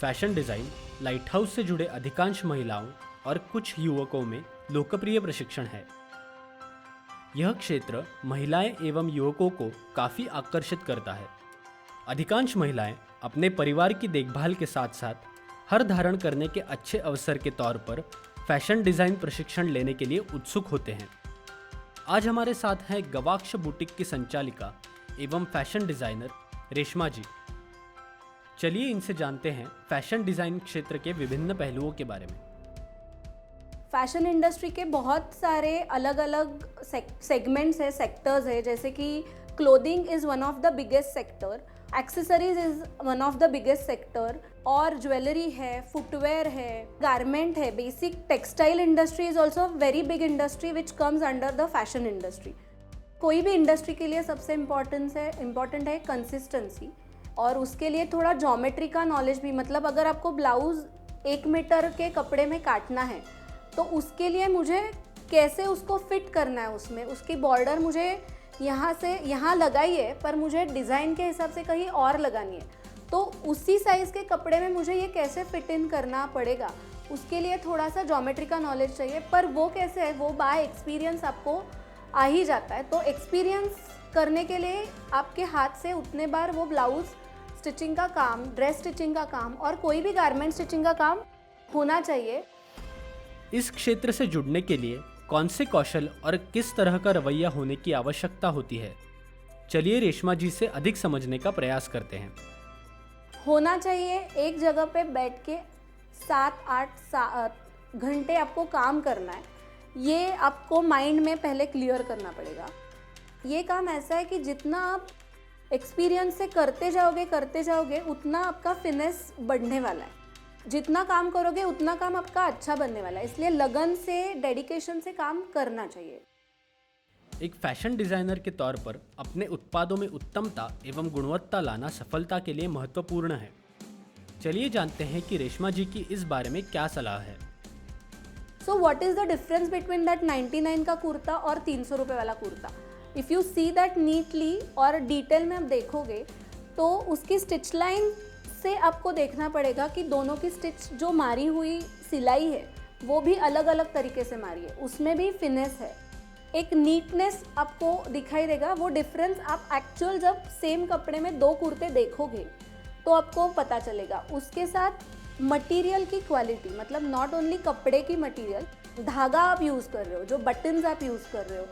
Fashion design light house से जुड़े अधिकांश महिलाओं और कुछ युवकों में लोकप्रिय प्रशिक्षण है। यह क्षेत्र महिलाएं एवं युवकों को काफ़ी आकर्षित करता है। अधिकांश महिलाएं अपने परिवार की देखभाल के साथ साथ हर धारण करने के अच्छे अवसर के तौर पर फैशन डिज़ाइन प्रशिक्षण लेने के लिए उत्सुक होते हैं। आज हमारे साथ हैं गवाक्ष बुटीक की संचालिका एवं फैशन डिज़ाइनर रेशमा जी। चलिए इनसे जानते हैं फैशन डिज़ाइन क्षेत्र के विभिन्न पहलुओं के बारे में। फैशन इंडस्ट्री के बहुत सारे अलग अलग सेगमेंट्स है, सेक्टर्स है, जैसे कि clothing is one of the biggest sector, accessories is one of the biggest sector, और ज्वेलरी है, फुटवेयर है, गारमेंट है, basic textile industry is also very big industry which comes under the fashion industry. कोई भी industry के लिए सबसे important है कंसिस्टेंसी, और उसके लिए थोड़ा ज्योमेट्री का नॉलेज भी। मतलब अगर आपको ब्लाउज़ 1 मीटर के कपड़े में काटना है तो उसके लिए मुझे कैसे उसको फिट करना है, उसमें उसकी बॉर्डर मुझे यहाँ से यहाँ लगाई है पर मुझे डिज़ाइन के हिसाब से कहीं और लगानी है, तो उसी साइज़ के कपड़े में मुझे ये कैसे फिट इन करना पड़ेगा, उसके लिए थोड़ा सा ज्योमेट्री का नॉलेज चाहिए। पर वो कैसे है, वो बाय एक्सपीरियंस आपको आ ही जाता है। तो एक्सपीरियंस करने के लिए आपके हाथ से उतने बार वो ब्लाउज़ स्टिचिंग का काम, ड्रेस स्टिचिंग का काम और कोई भी गारमेंट स्टिचिंग का काम होना चाहिए। इस क्षेत्र से जुड़ने के लिए कौन से कौशल और किस तरह का रवैया होने की आवश्यकता होती है, चलिए रेशमा जी से अधिक समझने का प्रयास करते हैं। होना चाहिए एक जगह पे बैठ के 7-8 घंटे आपको काम करना है, ये आपको माइंड में पहले क्लियर करना पड़ेगा। ये काम ऐसा है कि जितना आप एक्सपीरियंस से करते जाओगे उतना आपका फिनेस बढ़ने वाला है। जितना काम करोगे उतना काम आपका अच्छा बनने वाला है, इसलिए लगन से, डेडिकेशन से काम करना चाहिए। एक फैशन डिज़ाइनर के तौर पर अपने उत्पादों में उत्तमता एवं गुणवत्ता लाना सफलता के लिए महत्वपूर्ण है। चलिए जानते हैं कि रेशमा जी की इस बारे में क्या सलाह है। So what is the difference between that 99 का कुर्ता और 300 रुपये वाला kurta? If you see that neatly और डिटेल में आप देखोगे तो उसकी स्टिच लाइन से आपको देखना पड़ेगा कि दोनों की स्टिच जो मारी हुई सिलाई है वो भी अलग अलग तरीके से मारी है, उसमें भी फिनेस है, एक नीटनेस आपको दिखाई देगा। वो डिफरेंस आप एक्चुअल जब सेम कपड़े में 2 कुर्ते देखोगे तो आपको पता चलेगा। उसके साथ मटेरियल की क्वालिटी, मतलब नॉट ओनली कपड़े की मटेरियल, धागा आप यूज़ कर रहे हो, जो बटन्स आप यूज़ कर रहे हो,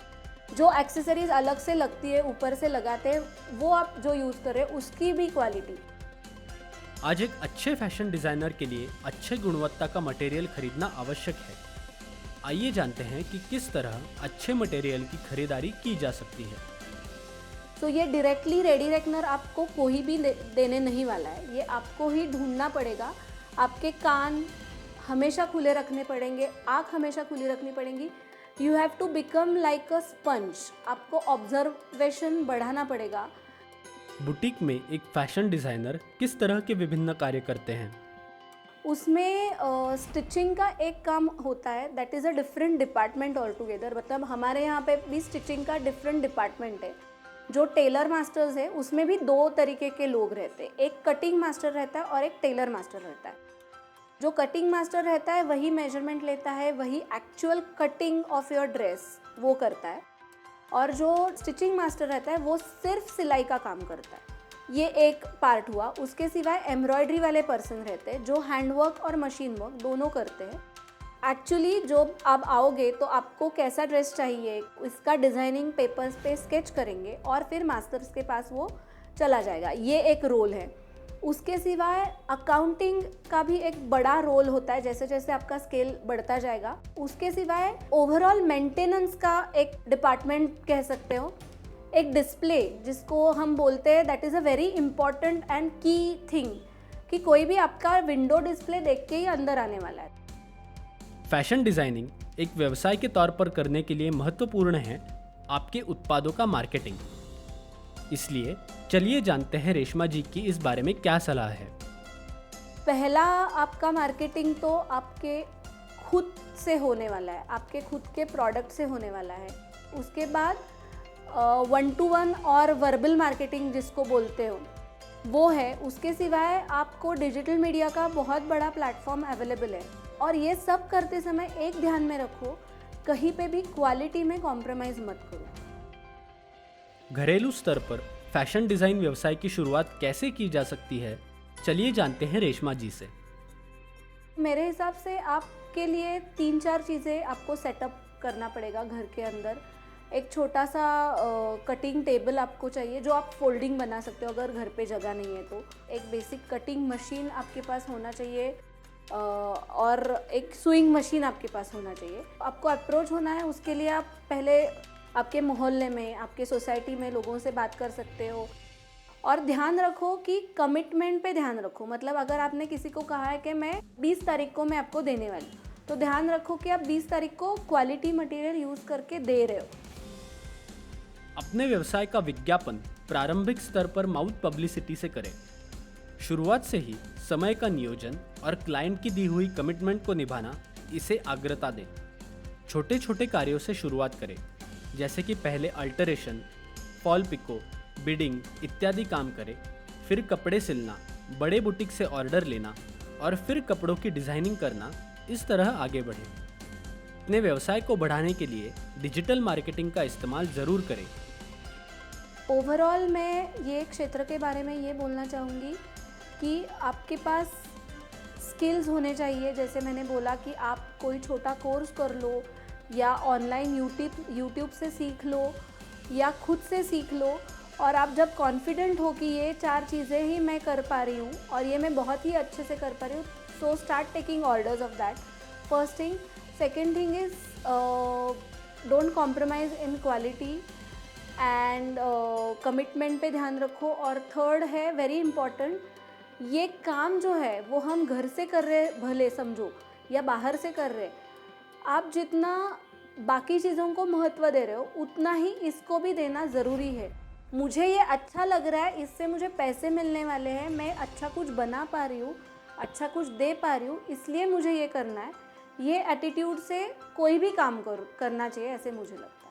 जो एक्सेसरीज अलग से लगती है ऊपर से लगाते हैं वो आप जो यूज़ कर रहे हो, उसकी भी क्वालिटी। आज एक अच्छे फैशन डिज़ाइनर के लिए अच्छे गुणवत्ता का मटेरियल खरीदना आवश्यक है। आइए जानते हैं कि किस तरह अच्छे मटेरियल की खरीदारी की जा सकती है। तो ये डायरेक्टली रेडी रेकनर आपको कोई भी देने नहीं वाला है, ये आपको ही ढूंढना पड़ेगा। आपके कान हमेशा खुले रखने पड़ेंगे, आँख हमेशा खुली रखनी पड़ेंगी। You have to become like a sponge, आपको ऑब्जर्वेशन बढ़ाना पड़ेगा। बुटीक में एक फैशन डिज़ाइनर किस तरह के विभिन्न कार्य करते हैं? उसमें स्टिचिंग का एक काम होता है, that is a different department all together. मतलब हमारे यहाँ पे भी स्टिचिंग का डिफरेंट डिपार्टमेंट है। जो टेलर मास्टर्स है उसमें भी 2 तरीके के लोग रहते हैं, एक कटिंग मास्टर रहता है और एक टेलर मास्टर रहता है। जो कटिंग मास्टर रहता है वही मेजरमेंट लेता है, वही actual cutting of your dress वो करता है, और जो स्टिचिंग मास्टर रहता है वो सिर्फ सिलाई का काम करता है। ये एक पार्ट हुआ। उसके सिवाय एम्ब्रॉयडरी वाले पर्सन रहते हैं जो हैंडवर्क और मशीन वर्क दोनों करते हैं। एक्चुअली जो आप आओगे तो आपको कैसा ड्रेस चाहिए, इसका डिज़ाइनिंग पेपर्स पे स्केच करेंगे और फिर मास्टर्स के पास वो चला जाएगा, ये एक रोल है। उसके सिवाय अकाउंटिंग का भी एक बड़ा रोल होता है, जैसे जैसे आपका स्केल बढ़ता जाएगा। उसके सिवाय ओवरऑल मेंटेनेंस का एक डिपार्टमेंट कह सकते हो। एक डिस्प्ले जिसको हम बोलते हैं, that is a very important and key thing, कि कोई भी आपका विंडो डिस्प्ले देख के ही अंदर आने वाला है। फैशन डिज़ाइनिंग एक व्यवसाय के तौर पर करने के लिए महत्वपूर्ण है आपके उत्पादों का मार्केटिंग। इसलिए चलिए जानते हैं रेशमा जी की इस बारे में क्या सलाह है। पहला आपका मार्केटिंग तो आपके खुद से होने वाला है, आपके खुद के प्रोडक्ट से होने वाला है। उसके बाद 1-to-1 और वर्बल मार्केटिंग जिसको बोलते हो, वो है। उसके सिवाय आपको डिजिटल मीडिया का बहुत बड़ा प्लेटफॉर्म अवेलेबल है, और ये सब करते समय एक ध्यान में रखो, कहीं पे भी क्वालिटी में कॉम्प्रोमाइज़ मत करो। घरेलू स्तर पर फैशन डिज़ाइन व्यवसाय की शुरुआत कैसे की जा सकती है, चलिए जानते हैं रेशमा जी से। मेरे हिसाब से आपके लिए 3-4 चीज़ें आपको सेटअप करना पड़ेगा घर के अंदर। एक छोटा सा कटिंग टेबल आपको चाहिए, जो आप फोल्डिंग बना सकते हो अगर घर पे जगह नहीं है तो। एक बेसिक कटिंग मशीन आपके पास होना चाहिए, और एक सुइंग मशीन आपके पास होना चाहिए। आपको अप्रोच होना है, उसके लिए आप पहले आपके मोहल्ले में, आपके सोसाइटी में लोगों से बात कर सकते हो। और ध्यान रखो कि कमिटमेंट पे ध्यान रखो, मतलब अगर आपने किसी को कहा है कि मैं 20 तारीख को मैं आपको देने वाली हूँ, तो ध्यान रखो कि आप 20 तारीख को क्वालिटी मटेरियल यूज़ करके दे रहे हो। अपने व्यवसाय का विज्ञापन प्रारंभिक स्तर पर माउथ पब्लिसिटी से करें। शुरुआत से ही समय का नियोजन और क्लाइंट की दी हुई कमिटमेंट को निभाना, इसे अग्रता दें। छोटे छोटे कार्यों से शुरुआत करें, जैसे कि पहले अल्टरेशन, फॉल पिको, बिडिंग इत्यादि काम करें, फिर कपड़े सिलना, बड़े बुटीक से ऑर्डर लेना और फिर कपड़ों की डिज़ाइनिंग करना। इस तरह आगे बढ़ें। अपने व्यवसाय को बढ़ाने के लिए डिजिटल मार्केटिंग का इस्तेमाल ज़रूर करें। ओवरऑल मैं ये क्षेत्र के बारे में ये बोलना चाहूँगी कि आपके पास स्किल्स होने चाहिए। जैसे मैंने बोला कि आप कोई छोटा कोर्स कर लो, या ऑनलाइन यूट्यूब से सीख लो, या खुद से सीख लो। और आप जब कॉन्फिडेंट हो कि ये 4 चीज़ें ही मैं कर पा रही हूँ और ये मैं बहुत ही अच्छे से कर पा रही हूँ, so start taking orders of that. First thing. Second thing is don't compromise in quality and commitment पे ध्यान रखो। और थर्ड है वेरी इम्पॉर्टेंट, ये काम जो है वो हम घर से कर रहे भले समझो या बाहर से कर रहे, आप जितना बाकी चीज़ों को महत्व दे रहे हो उतना ही इसको भी देना ज़रूरी है। मुझे ये अच्छा लग रहा है, इससे मुझे पैसे मिलने वाले हैं, मैं अच्छा कुछ बना पा रही हूँ, अच्छा कुछ दे पा रही हूँ, इसलिए मुझे ये करना है। ये एटीट्यूड से कोई भी काम करना चाहिए, ऐसे मुझे लगता है।